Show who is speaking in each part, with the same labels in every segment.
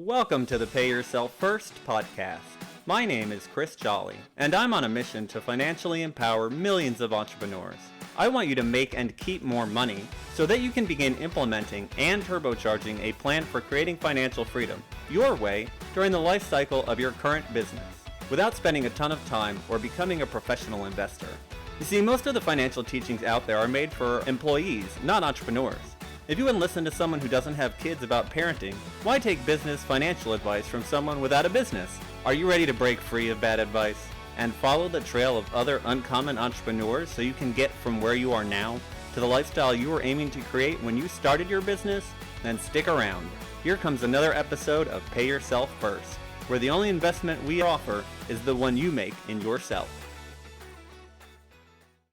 Speaker 1: Welcome to the Pay Yourself First podcast. My name is Chris Jolly, and I'm on a mission to financially empower millions of entrepreneurs. I want you to make and keep more money so that you can begin implementing and turbocharging a plan for creating financial freedom your way during the life cycle of your current business without spending a ton of time or becoming a professional investor. You see, most of the financial teachings out there are made for employees, not entrepreneurs. If you wouldn't listen to someone who doesn't have kids about parenting, why take business financial advice from someone without a business? Are you ready to break free of bad advice and follow the trail of other uncommon entrepreneurs so you can get from where you are now to the lifestyle you were aiming to create when you started your business? Then stick around. Here comes another episode of Pay Yourself First, where the only investment we offer is the one you make in yourself.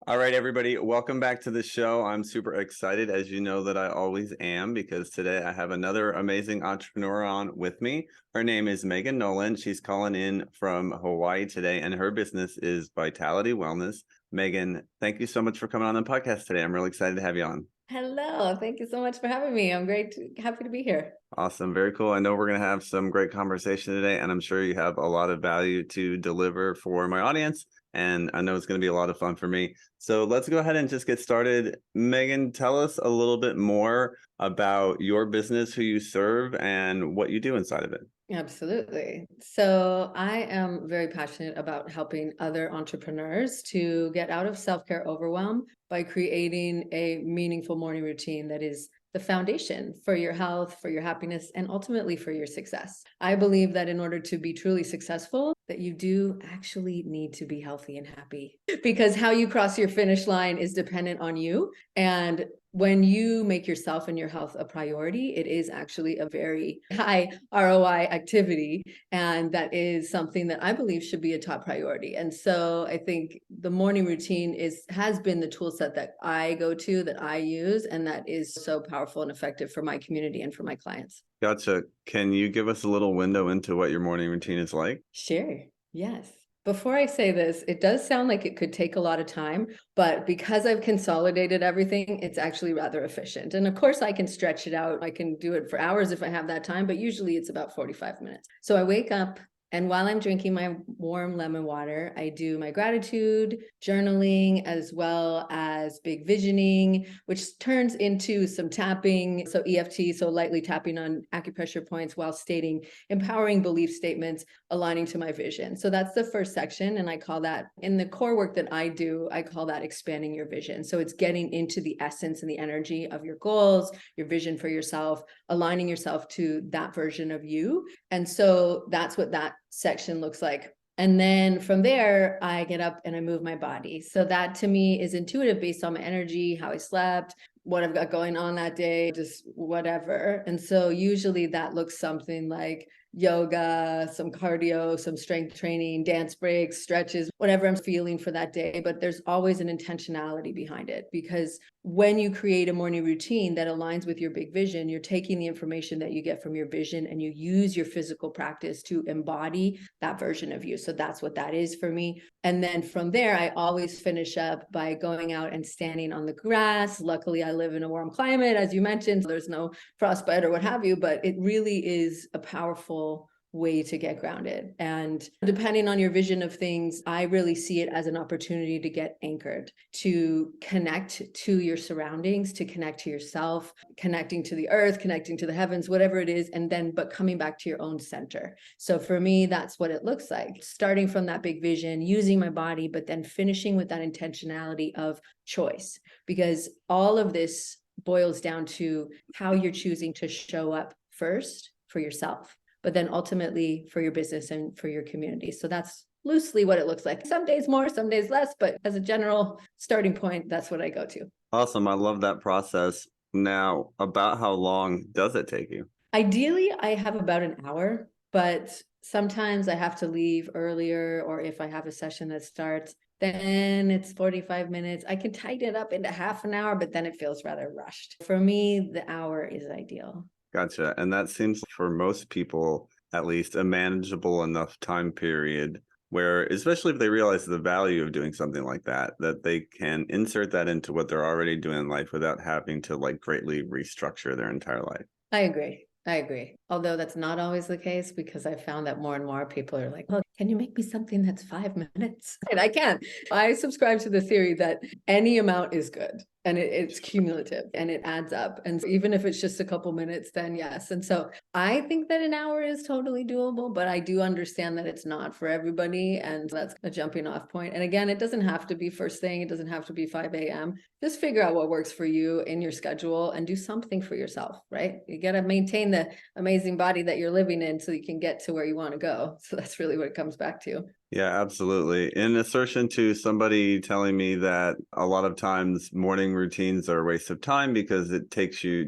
Speaker 1: All right, everybody, welcome back to the show. I'm super excited, as you know that I always am, because today I have another amazing entrepreneur on with me. Her name is Megan Nolan. She's calling in from Hawaii today, and her business is Vitality Wellness. Megan, thank you so much for coming on the podcast today. I'm really excited to have you on.
Speaker 2: Hello. Thank you so much for having me. I'm happy to be here.
Speaker 1: Awesome. Very cool. I know we're going to have some great conversation today, and I'm sure you have a lot of value to deliver for my audience. And I know it's going to be a lot of fun for me. So let's go ahead and just get started. Megan, tell us a little bit more about your business, who you serve, and what you do inside of it.
Speaker 2: Absolutely. So I am very passionate about helping other entrepreneurs to get out of self-care overwhelm by creating a meaningful morning routine that is the foundation for your health, for your happiness, and ultimately for your success. I believe that in order to be truly successful, that you do actually need to be healthy and happy, because how you cross your finish line is dependent on you. And when you make yourself and your health a priority, it is actually a very high ROI activity. And that is something that I believe should be a top priority. And so I think the morning routine has been the tool set that I go to, that I use, and that is so powerful and effective for my community and for my clients.
Speaker 1: Gotcha. Can you give us a little window into what your morning routine is like?
Speaker 2: Sure. Yes. Before I say this, it does sound like it could take a lot of time, but because I've consolidated everything, it's actually rather efficient. And of course, I can stretch it out. I can do it for hours if I have that time, but usually it's about 45 minutes. So I wake up, and while I'm drinking my warm lemon water, I do my gratitude, journaling, as well as big visioning, which turns into some tapping. So EFT, so lightly tapping on acupressure points while stating empowering belief statements, aligning to my vision. So that's the first section. And I call that, in the core work that I do, I call that expanding your vision. So it's getting into the essence and the energy of your goals, your vision for yourself, aligning yourself to that version of you. And so that's what that section looks like. And then from there, I get up and I move my body. So that to me is intuitive based on my energy, how I slept, what I've got going on that day, just whatever. And so usually that looks something like yoga, some cardio, some strength training, dance breaks, stretches, whatever I'm feeling for that day. But there's always an intentionality behind it, because when you create a morning routine that aligns with your big vision, you're taking the information that you get from your vision and you use your physical practice to embody that version of you. So that's what that is for me. And then from there, I always finish up by going out and standing on the grass. Luckily, I live in a warm climate, as you mentioned, so there's no frostbite or what have you, but it really is a powerful way to get grounded. And depending on your vision of things, I really see it as an opportunity to get anchored, to connect to your surroundings, to connect to yourself, connecting to the earth, connecting to the heavens, whatever it is, and then but coming back to your own center. So for me, that's what it looks like. Starting from that big vision, using my body, but then finishing with that intentionality of choice, because all of this boils down to how you're choosing to show up first for yourself, but then ultimately for your business and for your community. So that's loosely what it looks like. Some days more, some days less, but as a general starting point, that's what I go to.
Speaker 1: Awesome. I love that process. Now, about how long does it take you?
Speaker 2: Ideally, I have about an hour, but sometimes I have to leave earlier, or if I have a session that starts, then it's 45 minutes. I can tighten it up into half an hour, but then it feels rather rushed. For me, the hour is ideal.
Speaker 1: Gotcha. And that seems for most people, at least, a manageable enough time period where, especially if they realize the value of doing something like that, that they can insert that into what they're already doing in life without having to greatly restructure their entire life.
Speaker 2: I agree. I agree. Although that's not always the case, because I found that more and more people are like, oh, can you make me something that's 5 minutes? And I can't. I subscribe to the theory that any amount is good, and it's cumulative and it adds up. And so even if it's just a couple minutes, then yes. And so I think that an hour is totally doable, but I do understand that it's not for everybody. And that's a jumping off point. And again, it doesn't have to be first thing. It doesn't have to be 5 a.m. Just figure out what works for you in your schedule and do something for yourself, right? You got to maintain the amazing body that you're living in so you can get to where you want to go. So that's really what it comes back to.
Speaker 3: Yeah, absolutely. In assertion to somebody telling me that a lot of times morning routines are a waste of time because it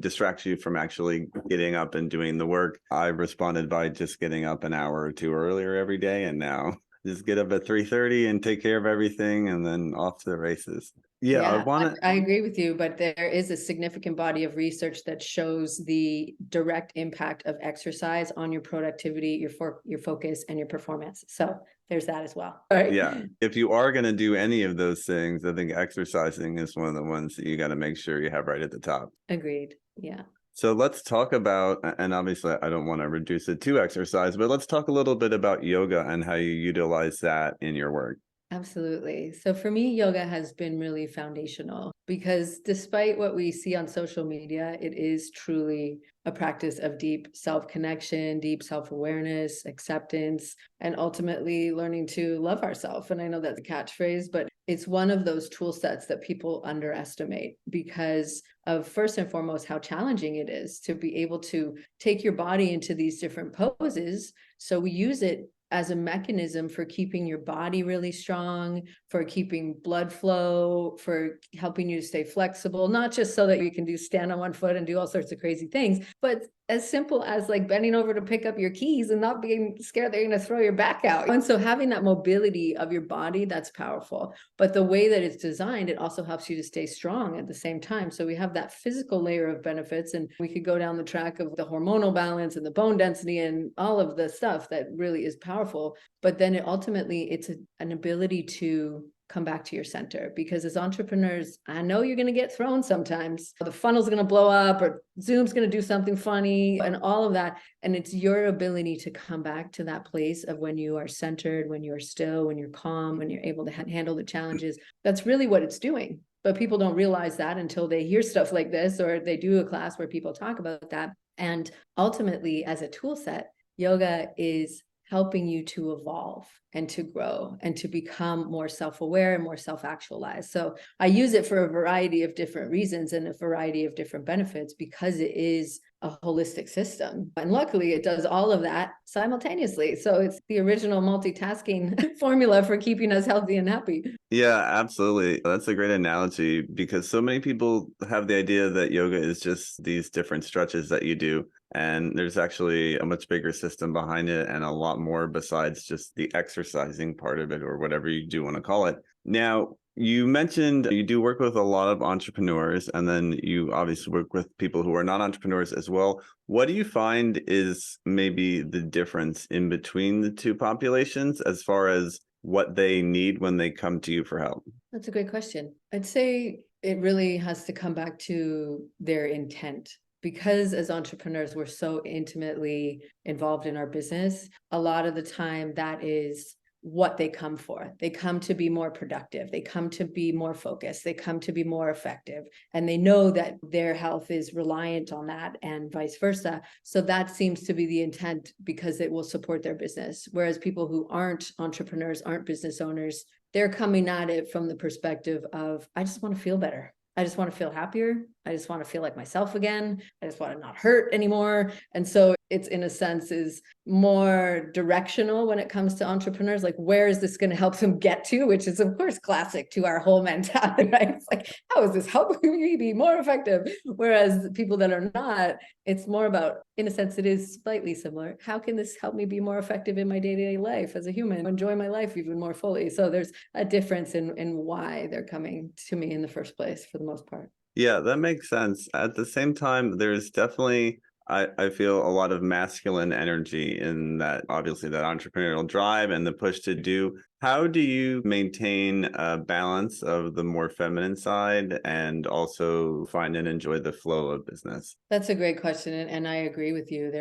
Speaker 3: distracts you from actually getting up and doing the work, I responded by just getting up an hour or two earlier every day, and now just get up at 3:30 and take care of everything and then off to the races. Yeah, I want to.
Speaker 2: I agree with you, but there is a significant body of research that shows the direct impact of exercise on your productivity, your focus, and your performance. So there's that as well. All right.
Speaker 3: Yeah, if you are going to do any of those things, I think exercising is one of the ones that you got to make sure you have right at the top.
Speaker 2: Agreed. Yeah.
Speaker 3: So let's talk about, and obviously I don't want to reduce it to exercise, but let's talk a little bit about yoga and how you utilize that in your work.
Speaker 2: Absolutely. So for me, yoga has been really foundational because despite what we see on social media, it is truly a practice of deep self-connection, deep self-awareness, acceptance, and ultimately learning to love ourselves. And I know that's a catchphrase, but it's one of those tool sets that people underestimate because of, first and foremost, how challenging it is to be able to take your body into these different poses. So we use it as a mechanism for keeping your body really strong, for keeping blood flow, for helping you to stay flexible, not just so that you can stand on one foot and do all sorts of crazy things, but as simple as like bending over to pick up your keys and not being scared that you're going to throw your back out. And so having that mobility of your body, that's powerful. But the way that it's designed, it also helps you to stay strong at the same time. So we have that physical layer of benefits, and we could go down the track of the hormonal balance and the bone density and all of the stuff that really is powerful. But then it's an ability to come back to your center, because as entrepreneurs, I know you're going to get thrown sometimes. The funnel's going to blow up, or Zoom's going to do something funny, and all of that. And it's your ability to come back to that place of when you are centered, when you're still, when you're calm, when you're able to handle the challenges. That's really what it's doing. But people don't realize that until they hear stuff like this, or they do a class where people talk about that. And ultimately, as a tool set, yoga is helping you to evolve and to grow and to become more self-aware and more self-actualized. So I use it for a variety of different reasons and a variety of different benefits, because it is a holistic system. And luckily it does all of that simultaneously. So it's the original multitasking formula for keeping us healthy and happy.
Speaker 3: Yeah, absolutely. That's a great analogy, because so many people have the idea that yoga is just these different stretches that you do. And there's actually a much bigger system behind it, and a lot more besides just the exercising part of it, or whatever you do want to call it. Now, you mentioned you do work with a lot of entrepreneurs, and then you obviously work with people who are not entrepreneurs as well. What do you find is maybe the difference in between the two populations as far as what they need when they come to you for help?
Speaker 2: That's a great question. I'd say it really has to come back to their intent. Because as entrepreneurs, we're so intimately involved in our business, a lot of the time that is what they come for. They come to be more productive. They come to be more focused. They come to be more effective. And they know that their health is reliant on that, and vice versa. So that seems to be the intent, because it will support their business. Whereas people who aren't entrepreneurs, aren't business owners, they're coming at it from the perspective of, I just want to feel better. I just want to feel happier. I just want to feel like myself again. I just want to not hurt anymore. And so it's, in a sense, is more directional when it comes to entrepreneurs. Like, where is this going to help them get to? Which is, of course, classic to our whole mentality, right? It's like, how is this helping me be more effective? Whereas people that are not, it's more about, in a sense, it is slightly similar. How can this help me be more effective in my day-to-day life as a human, enjoy my life even more fully? So there's a difference in why they're coming to me in the first place, for the most part.
Speaker 3: Yeah, that makes sense. At the same time, there's definitely, I feel, a lot of masculine energy in that, obviously, that entrepreneurial drive and the push to do. How do you maintain a balance of the more feminine side and also find and enjoy the flow of business?
Speaker 2: That's a great question. And I agree with you.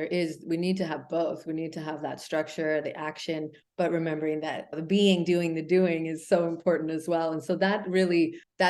Speaker 2: We need to have both. We need to have that structure, the action, but remembering that the being doing the doing is so important as well. And so that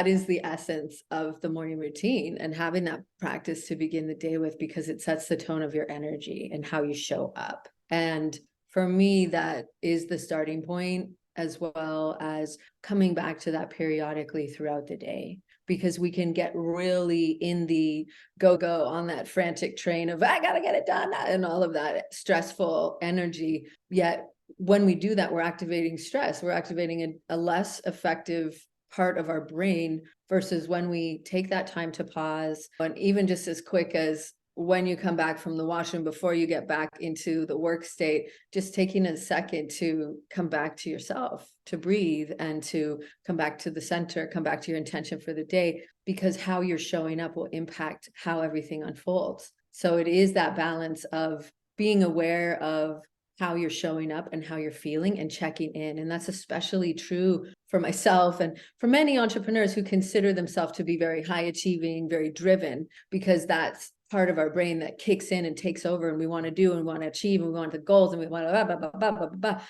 Speaker 2: is the essence of the morning routine, and having that practice to begin the day with, because it sets the tone of your energy and how you show up. And for me, that is the starting point, as well as coming back to that periodically throughout the day, because we can get really in the go on that frantic train of I gotta get it done and all of that stressful energy. Yet when we do that, we're activating stress, we're activating a less effective part of our brain, versus when we take that time to pause. And even just as quick as when you come back from the washroom before you get back into the work state, just taking a second to come back to yourself, to breathe, and to come back to the center, come back to your intention for the day, because how you're showing up will impact how everything unfolds. So it is that balance of being aware of how you're showing up and how you're feeling, and checking in. And that's especially true for myself and for many entrepreneurs who consider themselves to be very high achieving, very driven, because that's part of our brain that kicks in and takes over, and we want to do and we want to achieve and we want the goals and we want to blah, blah, blah, blah, blah, blah.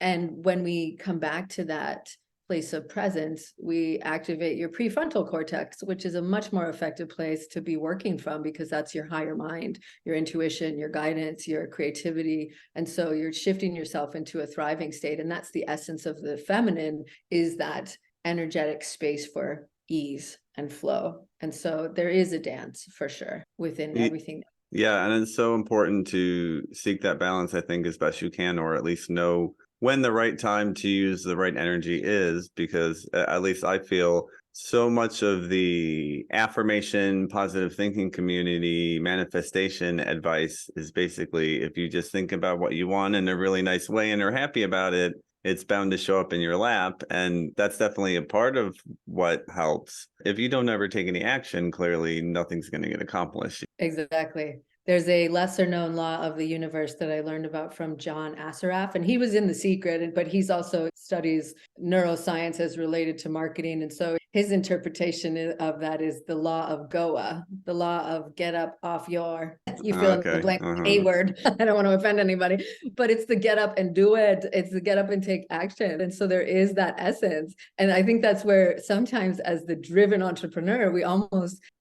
Speaker 2: And when we come back to that place of presence, we activate your prefrontal cortex, which is a much more effective place to be working from, because that's your higher mind, your intuition, your guidance, your creativity. And so you're shifting yourself into a thriving state. And that's the essence of the feminine, is that energetic space for ease and flow. And so there is a dance for sure within everything.
Speaker 3: Yeah, and it's so important to seek that balance, I think, as best you can, or at least know when the right time to use the right energy is, because at least I feel so much of the affirmation, positive thinking community, manifestation advice is basically, if you just think about what you want in a really nice way and are happy about it, it's bound to show up in your lap. And that's definitely a part of what helps. If you don't ever take any action, clearly nothing's going to get accomplished.
Speaker 2: Exactly. There's a lesser known law of the universe that I learned about from John Assaraf, and he was in The Secret, but he's also studies neuroscience as related to marketing. And so his interpretation of that is the law of Goa, the law of get up off your, you feel in the blank A word. I don't want to offend anybody, but it's the get up and do it. It's the get up and take action. And so there is that essence. And I think that's where sometimes as the driven entrepreneur,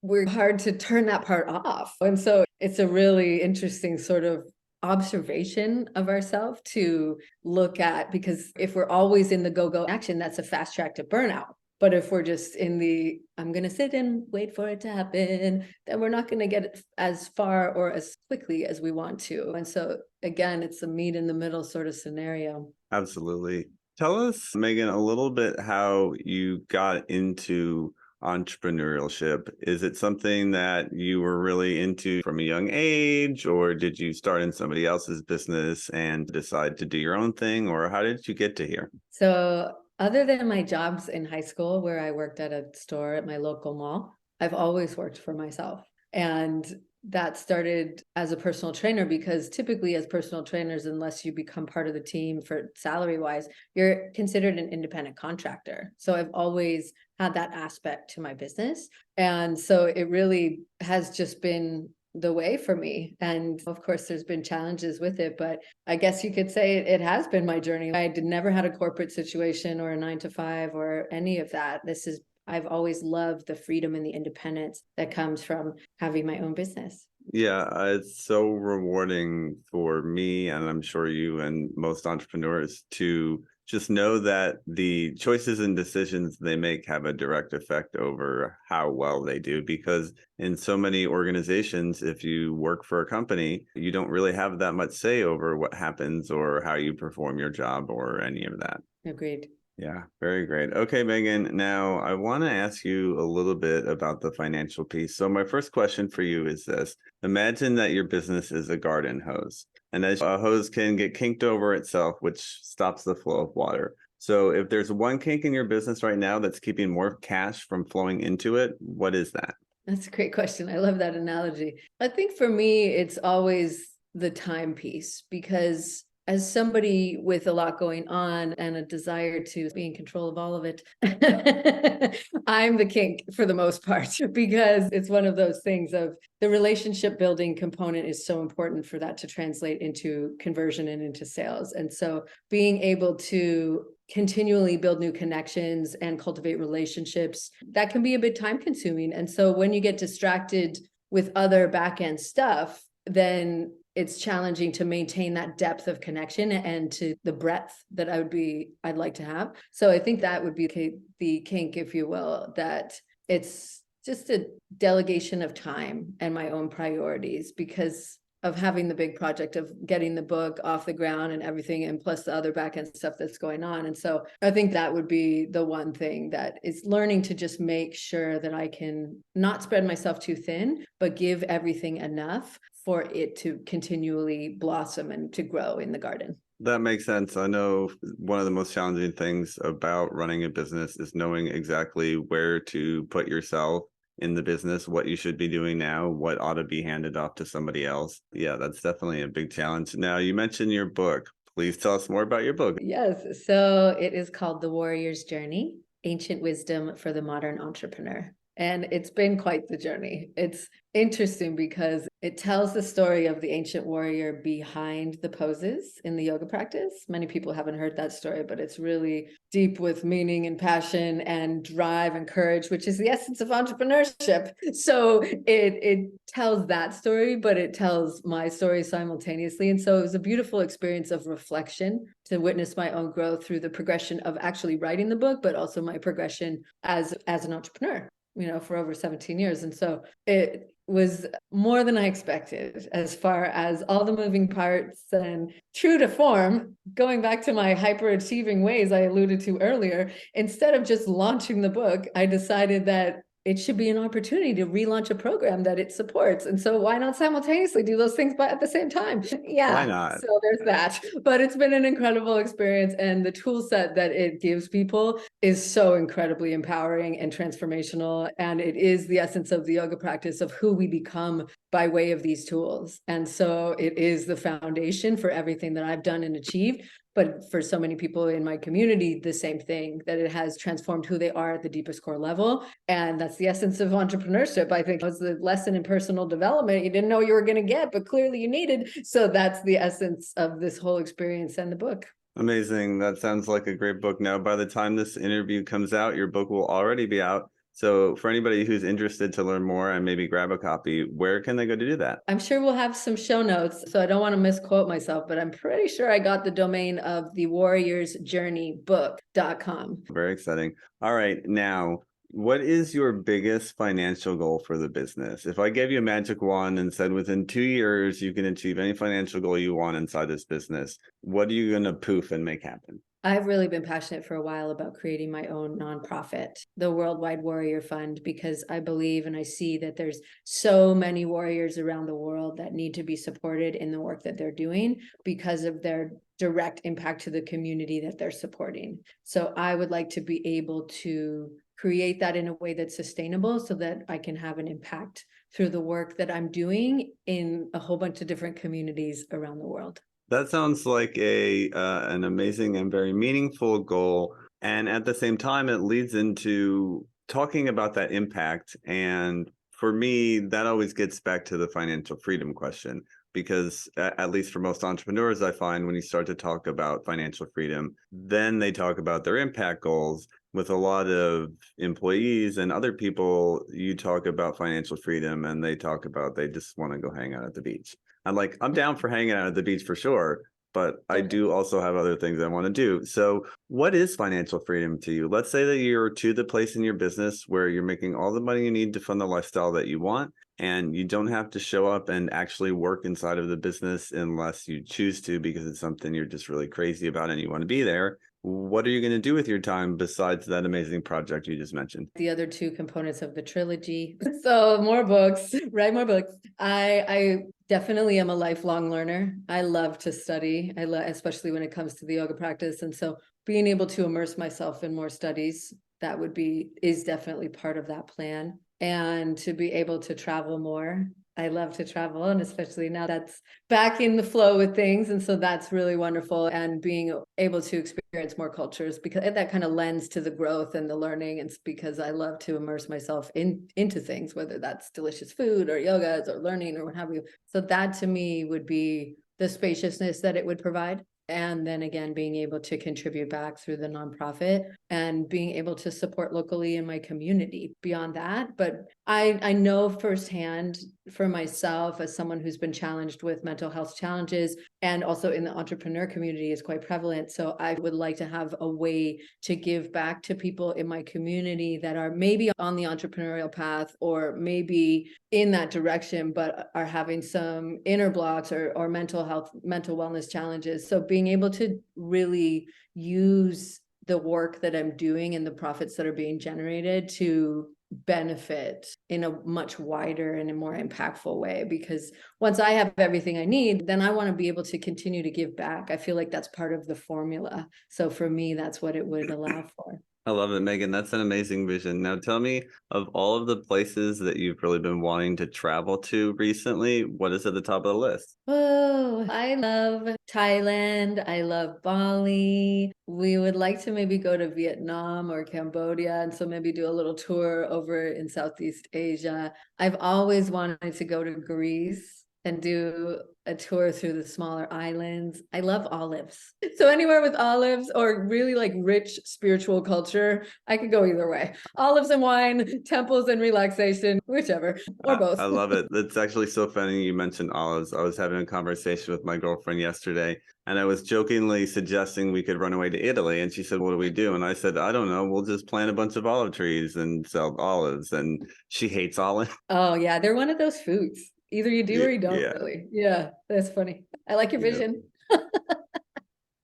Speaker 2: we're hard to turn that part off. And so it's a really interesting sort of observation of ourselves to look at, because if we're always in the go action, that's a fast track to burnout. But if we're just in the, I'm going to sit and wait for it to happen, then we're not going to get as far or as quickly as we want to. And so again, it's a meet in the middle sort of scenario.
Speaker 3: Absolutely. Tell us, Megan, a little bit how you got into entrepreneurship. Is it something that you were really into from a young age, or did you start in somebody else's business and decide to do your own thing, or how did you get to here?
Speaker 2: So other than my jobs in high school, where I worked at a store at my local mall, I've always worked for myself. And that started as a personal trainer, because typically as personal trainers, unless you become part of the team for salary wise, you're considered an independent contractor. So I've always had that aspect to my business. And so it really has just been the way for me. And of course, there's been challenges with it, but I guess you could say it has been my journey. Never had a corporate situation or a 9-to-5 or any of that. I've always loved the freedom and the independence that comes from having my own business.
Speaker 3: Yeah, it's so rewarding for me, and I'm sure you and most entrepreneurs, to just know that the choices and decisions they make have a direct effect over how well they do. Because in so many organizations, if you work for a company, you don't really have that much say over what happens or how you perform your job or any of that.
Speaker 2: Agreed.
Speaker 3: Yeah, very great. Okay, Megan, now I want to ask you a little bit about the financial piece. So my first question for you is this. Imagine that your business is a garden hose, and as a hose can get kinked over itself, which stops the flow of water. So if there's one kink in your business right now that's keeping more cash from flowing into it, what is that?
Speaker 2: That's a great question. I love that analogy. I think for me, it's always the time piece, because as somebody with a lot going on and a desire to be in control of all of it, I'm the kink for the most part, because it's one of those things of the relationship building component is so important for that to translate into conversion and into sales. And so being able to continually build new connections and cultivate relationships, that can be a bit time consuming. And so when you get distracted with other back end stuff, then it's challenging to maintain that depth of connection and to the breadth that I'd like to have. So I think that would be the kink, if you will, that it's just a delegation of time and my own priorities because of having the big project of getting the book off the ground and everything, and plus the other back end stuff that's going on. And so I think that would be the one thing, that is learning to just make sure that I can not spread myself too thin, but give everything enough for it to continually blossom and to grow in the garden.
Speaker 3: That makes sense. I know one of the most challenging things about running a business is knowing exactly where to put yourself in the business, what you should be doing now, what ought to be handed off to somebody else. Yeah, that's definitely a big challenge. Now, you mentioned your book. Please tell us more about your book.
Speaker 2: Yes. So it is called The Warrior's Journey, Ancient Wisdom for the Modern Entrepreneur. And it's been quite the journey. It's interesting because it tells the story of the ancient warrior behind the poses in the yoga practice. Many people haven't heard that story, but it's really deep with meaning and passion and drive and courage, which is the essence of entrepreneurship. So it tells that story, but it tells my story simultaneously. And so it was a beautiful experience of reflection to witness my own growth through the progression of actually writing the book, but also my progression as an entrepreneur, for over 17 years. And so it was more than I expected as far as all the moving parts, and true to form, going back to my hyperachieving ways I alluded to earlier, instead of just launching the book, I decided that it should be an opportunity to relaunch a program that it supports. And so why not simultaneously do those things at the same time? Yeah.
Speaker 3: Why not?
Speaker 2: So there's that. But it's been an incredible experience. And the tool set that it gives people is so incredibly empowering and transformational. And it is the essence of the yoga practice of who we become by way of these tools. And so it is the foundation for everything that I've done and achieved. But for so many people in my community, the same thing, that it has transformed who they are at the deepest core level. And that's the essence of entrepreneurship. I think it was the lesson in personal development you didn't know you were going to get, but clearly you needed. So that's the essence of this whole experience and the book.
Speaker 3: Amazing. That sounds like a great book. Now, by the time this interview comes out, your book will already be out. So for anybody who's interested to learn more and maybe grab a copy, where can they go to do that?
Speaker 2: I'm sure we'll have some show notes, so I don't want to misquote myself, but I'm pretty sure I got the domain of thewarriorsjourneybook.com.
Speaker 3: Very exciting. All right. Now, what is your biggest financial goal for the business? If I gave you a magic wand and said within 2 years you can achieve any financial goal you want inside this business, what are you going to poof and make happen?
Speaker 2: I've really been passionate for a while about creating my own nonprofit, the Worldwide Warrior Fund, because I believe and I see that there's so many warriors around the world that need to be supported in the work that they're doing because of their direct impact to the community that they're supporting. So I would like to be able to create that in a way that's sustainable so that I can have an impact through the work that I'm doing in a whole bunch of different communities around the world.
Speaker 3: That sounds like an amazing and very meaningful goal. And at the same time, it leads into talking about that impact. And for me, that always gets back to the financial freedom question, because at least for most entrepreneurs, I find when you start to talk about financial freedom, then they talk about their impact goals. With a lot of employees and other people, you talk about financial freedom and they talk about they just want to go hang out at the beach. I'm down for hanging out at the beach for sure, but I do also have other things I want to do. So what is financial freedom to you? Let's say that you're to the place in your business where you're making all the money you need to fund the lifestyle that you want, and you don't have to show up and actually work inside of the business unless you choose to, because it's something you're just really crazy about and you want to be there. What are you going to do with your time besides that amazing project you just mentioned?
Speaker 2: The other two components of the trilogy. So more books, write more books. I definitely am a lifelong learner. I love to study. Especially when it comes to the yoga practice. And so being able to immerse myself in more studies, is definitely part of that plan. And to be able to travel more I love to travel, and especially now that's back in the flow with things. And so that's really wonderful. And being able to experience more cultures, because that kind of lends to the growth and the learning. And it's because I love to immerse myself into things, whether that's delicious food or yogas or learning or what have you. So that to me would be the spaciousness that it would provide. And then again, being able to contribute back through the nonprofit and being able to support locally in my community beyond that. But I know firsthand for myself, as someone who's been challenged with mental health challenges, and also in the entrepreneur community is quite prevalent. So I would like to have a way to give back to people in my community that are maybe on the entrepreneurial path or maybe in that direction, but are having some inner blocks or mental health, mental wellness challenges. So being able to really use the work that I'm doing and the profits that are being generated to benefit in a much wider and a more impactful way. Because once I have everything I need, then I want to be able to continue to give back. I feel like that's part of the formula. So for me, that's what it would allow for.
Speaker 3: I love it, Megan. That's an amazing vision. Now tell me, of all of the places that you've really been wanting to travel to recently, what is at the top of the list?
Speaker 2: Oh, I love Thailand. I love Bali. We would like to maybe go to Vietnam or Cambodia, and so maybe do a little tour over in Southeast Asia. I've always wanted to go to Greece and do a tour through the smaller islands. I love olives. So anywhere with olives or really like rich spiritual culture, I could go either way. Olives and wine, temples and relaxation, whichever, or both.
Speaker 3: I love it. It's actually so funny you mentioned olives. I was having a conversation with my girlfriend yesterday, and I was jokingly suggesting we could run away to Italy. And she said, "What do we do?" And I said, "I don't know. We'll just plant a bunch of olive trees and sell olives." And she hates olives.
Speaker 2: Oh yeah, they're one of those foods. Either you do or you don't,
Speaker 3: Yeah.
Speaker 2: really. Yeah, that's funny. I like your
Speaker 3: Yeah.
Speaker 2: vision.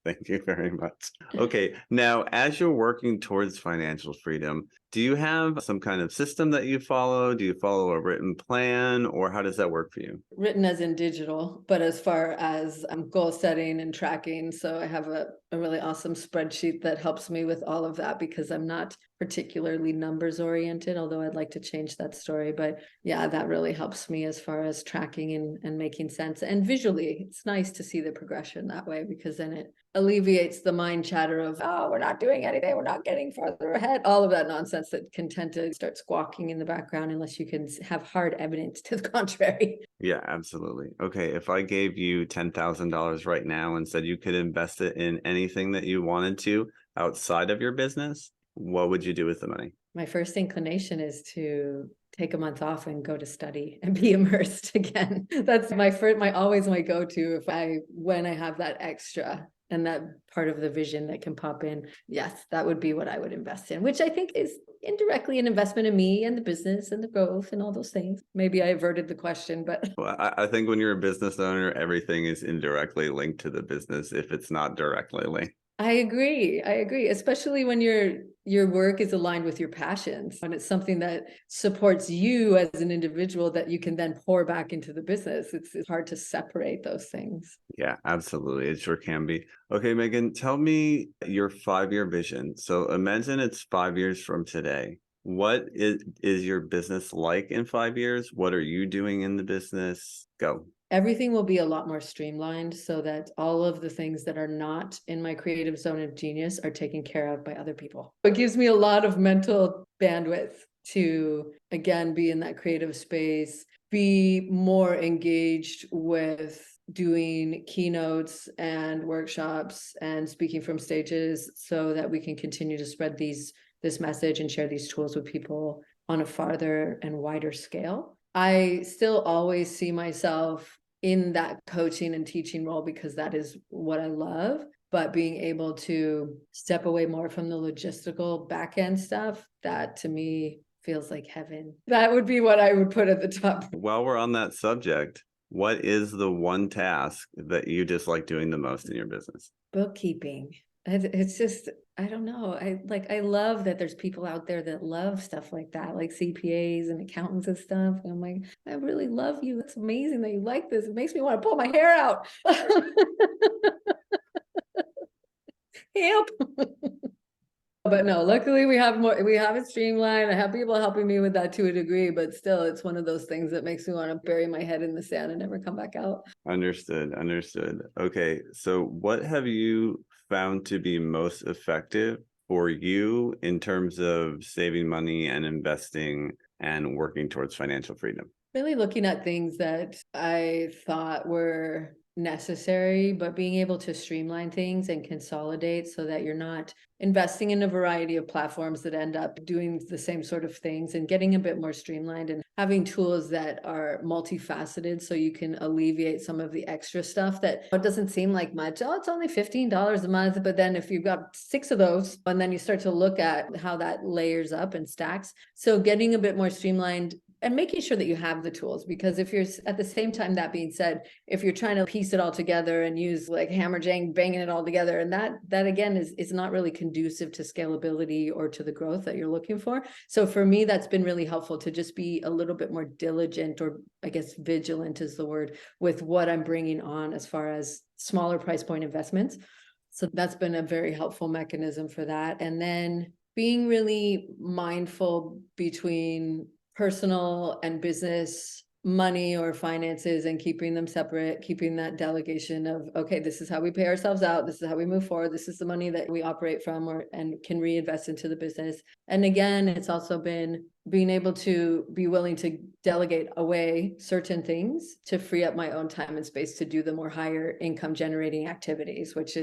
Speaker 3: Thank you very much. Okay, now as you're working towards financial freedom, do you have some kind of system that you follow? Do you follow a written plan, or how does that work for you?
Speaker 2: Written as in digital, but as far as goal setting and tracking. So I have a really awesome spreadsheet that helps me with all of that, because I'm not particularly numbers oriented, although I'd like to change that story. But yeah, that really helps me as far as tracking and making sense. And visually, it's nice to see the progression that way, because then it alleviates the mind chatter of, oh, we're not doing anything, we're not getting farther ahead, all of that nonsense that can tend to start squawking in the background unless you can have hard evidence to the contrary.
Speaker 3: Yeah, absolutely. Okay, if I gave you $10,000 right now and said you could invest it in anything that you wanted to outside of your business, what would you do with the money?
Speaker 2: My first inclination is to take a month off and go to study and be immersed again. That's always my go-to when I have that extra and that part of the vision that can pop in. Yes, that would be what I would invest in, which I think is indirectly an investment in me and the business and the growth and all those things. Maybe I averted the question, but
Speaker 3: Well, I think when you're a business owner, everything is indirectly linked to the business if it's not directly linked.
Speaker 2: I agree, especially when your work is aligned with your passions and it's something that supports you as an individual that you can then pour back into the business. It's hard to separate those things.
Speaker 3: Yeah, absolutely. It sure can be. Okay, Megan, tell me your 5-year vision. So imagine it's 5 years from today. What is your business like in 5 years? What are you doing in the business? Go.
Speaker 2: Everything will be a lot more streamlined so that all of the things that are not in my creative zone of genius are taken care of by other people. It gives me a lot of mental bandwidth to, again, be in that creative space, be more engaged with doing keynotes and workshops and speaking from stages so that we can continue to spread this message and share these tools with people on a farther and wider scale. I still always see myself in that coaching and teaching role because that is what I love. But being able to step away more from the logistical back end stuff, that to me feels like heaven. That would be what I would put at the top.
Speaker 3: While we're on that subject, what is the one task that you dislike doing the most in your business?
Speaker 2: Bookkeeping. It's just, I don't know. I love that there's people out there that love stuff like that, like CPAs and accountants and stuff. And I'm like, I really love you. It's amazing that you like this. It makes me want to pull my hair out. Help. But no, luckily we have it streamlined. I have people helping me with that to a degree, but still it's one of those things that makes me want to bury my head in the sand and never come back out.
Speaker 3: Understood. Okay, so what have you found to be most effective for you in terms of saving money and investing and working towards financial freedom?
Speaker 2: Really looking at things that I thought were necessary, but being able to streamline things and consolidate so that you're not investing in a variety of platforms that end up doing the same sort of things, and getting a bit more streamlined and having tools that are multifaceted so you can alleviate some of the extra stuff that it doesn't seem like much. Oh, it's only $15 a month. But then if you've got 6 of those, and then you start to look at how that layers up and stacks. So getting a bit more streamlined and making sure that you have the tools, because if you're at the same time, that being said, if you're trying to piece it all together and use like hammer banging it all together, and that again is not really conducive to scalability or to the growth that you're looking for. So for me, that's been really helpful to just be a little bit more diligent, or I guess vigilant is the word, with what I'm bringing on as far as smaller price point investments. So that's been a very helpful mechanism for that. And then being really mindful between personal and business money or finances, and keeping them separate, keeping that delegation of, okay, this is how we pay ourselves out, this is how we move forward, this is the money that we operate from and can reinvest into the business. And again, it's also been being able to be willing to delegate away certain things to free up my own time and space to do the more higher income generating activities, which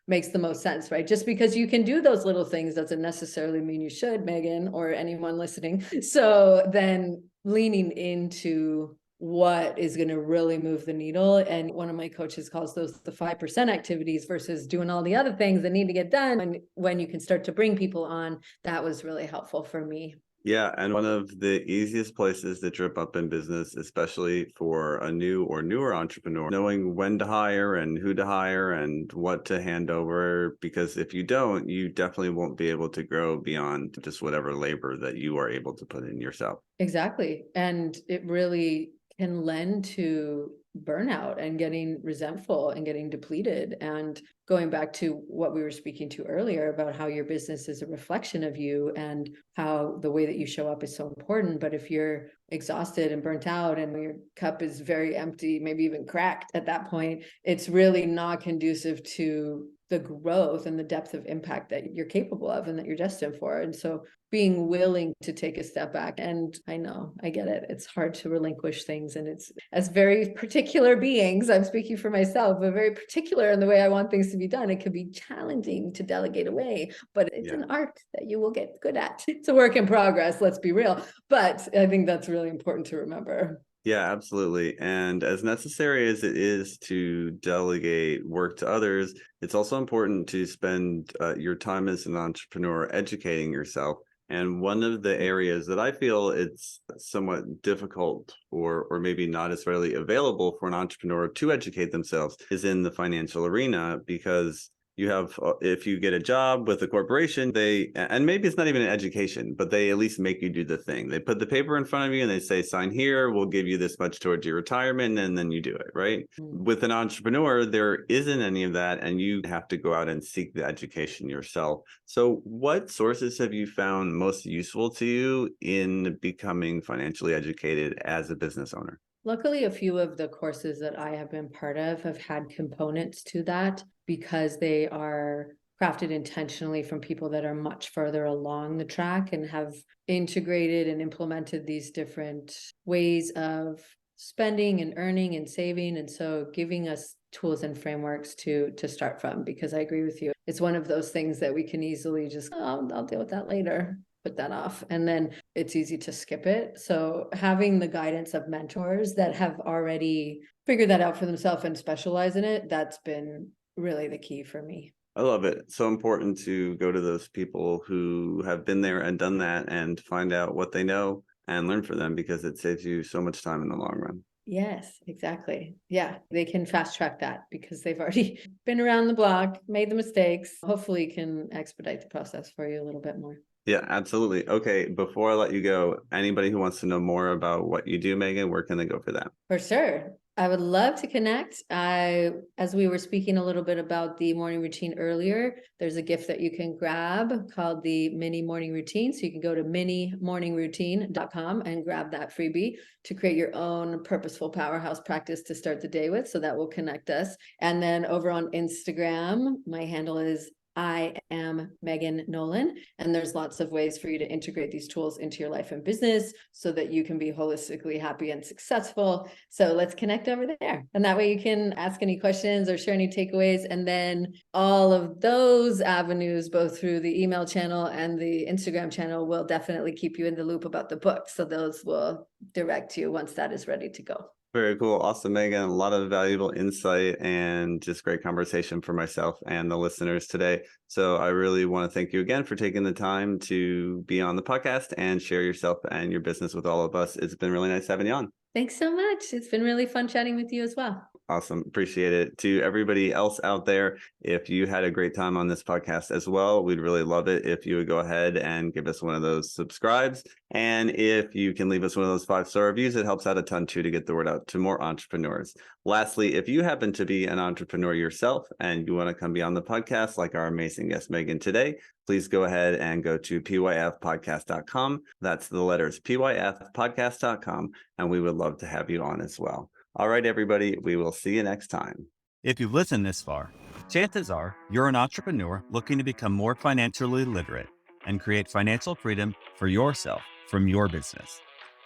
Speaker 2: makes the most sense, right? Just because you can do those little things doesn't necessarily mean you should, Megan, or anyone listening. So then leaning into what is going to really move the needle. And one of my coaches calls those the 5% activities versus doing all the other things that need to get done. And when you can start to bring people on, that was really helpful for me.
Speaker 3: Yeah, and one of the easiest places to trip up in business, especially for a new or newer entrepreneur, knowing when to hire and who to hire and what to hand over, because if you don't, you definitely won't be able to grow beyond just whatever labor that you are able to put in yourself.
Speaker 2: Exactly. And it really can lend to burnout and getting resentful and getting depleted. And going back to what we were speaking to earlier about how your business is a reflection of you and how the way that you show up is so important. But if you're exhausted and burnt out and your cup is very empty, maybe even cracked at that point, it's really not conducive to the growth and the depth of impact that you're capable of and that you're destined for. And so being willing to take a step back. And I know, I get it. It's hard to relinquish things. And it's, as very particular beings, I'm speaking for myself, but very particular in the way I want things to be done. It can be challenging to delegate away, but it's an art that you will get good at. It's a work in progress, let's be real. But I think that's really important to remember.
Speaker 3: Yeah, absolutely. And as necessary as it is to delegate work to others, it's also important to spend your time as an entrepreneur educating yourself. And one of the areas that I feel it's somewhat difficult or maybe not as readily available for an entrepreneur to educate themselves is in the financial arena, because you have, if you get a job with a corporation, and maybe it's not even an education, but they at least make you do the thing. They put the paper in front of you and they say, sign here, we'll give you this much towards your retirement, and then you do it, right? With an entrepreneur, there isn't any of that, and you have to go out and seek the education yourself. So what sources have you found most useful to you in becoming financially educated as a business owner?
Speaker 2: Luckily, a few of the courses that I have been part of have had components to that, because they are crafted intentionally from people that are much further along the track and have integrated and implemented these different ways of spending and earning and saving. And so giving us tools and frameworks to start from, because I agree with you. It's one of those things that we can easily just, oh, I'll deal with that later. Put that off, and then it's easy to skip it. So having the guidance of mentors that have already figured that out for themselves and specialize in it, that's been really the key for me.
Speaker 3: I love it. So important to go to those people who have been there and done that and find out what they know and learn from them, because it saves you so much time in the long run.
Speaker 2: Yes, exactly. Yeah, they can fast track that because they've already been around the block, made the mistakes. Hopefully can expedite the process for you a little bit more.
Speaker 3: Yeah, absolutely. Okay, before I let you go, anybody who wants to know more about what you do, Megan, where can they go for that?
Speaker 2: For sure. I would love to connect. As we were speaking a little bit about the morning routine earlier, there's a gift that you can grab called the mini morning routine. So you can go to minimorningroutine.com and grab that freebie to create your own purposeful powerhouse practice to start the day with. So that will connect us. And then over on Instagram, my handle is I am Megan Nolan, and there's lots of ways for you to integrate these tools into your life and business so that you can be holistically happy and successful. So let's connect over there. And that way you can ask any questions or share any takeaways. And then all of those avenues, both through the email channel and the Instagram channel, will definitely keep you in the loop about the book. So those will direct you once that is ready to go.
Speaker 3: Very cool. Awesome, Megan. A lot of valuable insight and just great conversation for myself and the listeners today. So I really want to thank you again for taking the time to be on the podcast and share yourself and your business with all of us. It's been really nice having you on.
Speaker 2: Thanks so much. It's been really fun chatting with you as well.
Speaker 3: Awesome. Appreciate it. To everybody else out there, if you had a great time on this podcast as well, we'd really love it if you would go ahead and give us one of those subscribes. And if you can leave us one of those 5-star reviews, it helps out a ton too to get the word out to more entrepreneurs. Lastly, if you happen to be an entrepreneur yourself and you want to come be on the podcast like our amazing guest Megan today, please go ahead and go to pyfpodcast.com. That's the letters pyfpodcast.com, and we would love to have you on as well. All right, everybody, we will see you next time.
Speaker 4: If you've listened this far, chances are you're an entrepreneur looking to become more financially literate and create financial freedom for yourself from your business.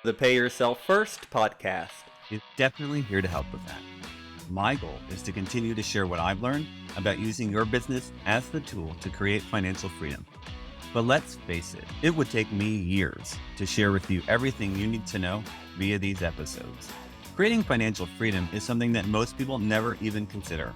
Speaker 1: The Pay Yourself First podcast.
Speaker 4: Is definitely here to help with that. My goal is to continue to share what I've learned about using your business as the tool to create financial freedom. But let's face it, it would take me years to share with you everything you need to know via these episodes. Creating financial freedom is something that most people never even consider,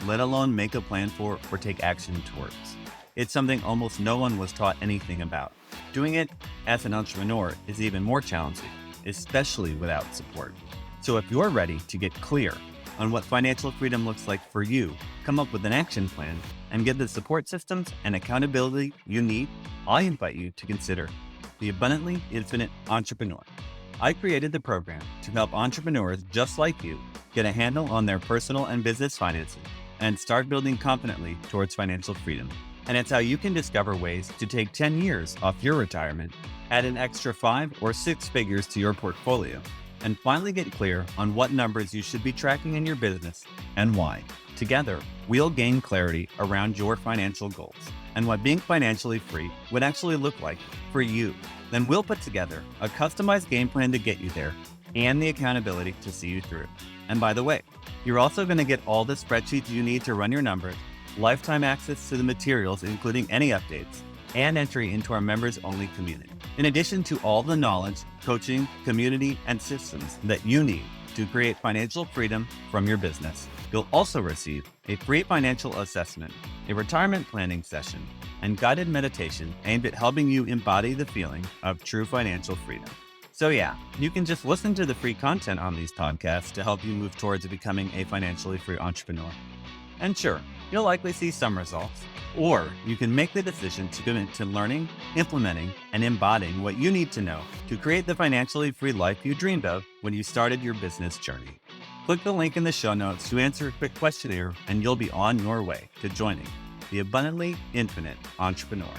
Speaker 4: let alone make a plan for or take action towards. It's something almost no one was taught anything about. Doing it as an entrepreneur is even more challenging, especially without support. So if you're ready to get clear on what financial freedom looks like for you, come up with an action plan, and get the support systems and accountability you need, I invite you to consider the Abundantly Infinite Entrepreneur. I created the program to help entrepreneurs just like you get a handle on their personal and business finances and start building confidently towards financial freedom. And it's how you can discover ways to take 10 years off your retirement, add an extra 5 or 6 figures to your portfolio, and finally get clear on what numbers you should be tracking in your business and why. Together, we'll gain clarity around your financial goals and what being financially free would actually look like for you. Then we'll put together a customized game plan to get you there and the accountability to see you through. And by the way, you're also going to get all the spreadsheets you need to run your numbers, lifetime access to the materials, including any updates, and entry into our members-only community. In addition to all the knowledge, coaching, community, and systems that you need to create financial freedom from your business, you'll also receive a free financial assessment, a retirement planning session, and guided meditation aimed at helping you embody the feeling of true financial freedom. So yeah, you can just listen to the free content on these podcasts to help you move towards becoming a financially free entrepreneur. And sure, you'll likely see some results, or you can make the decision to commit to learning, implementing, and embodying what you need to know to create the financially free life you dreamed of when you started your business journey. Click the link in the show notes to answer a quick questionnaire, and you'll be on your way to joining the Abundantly Infinite Entrepreneur.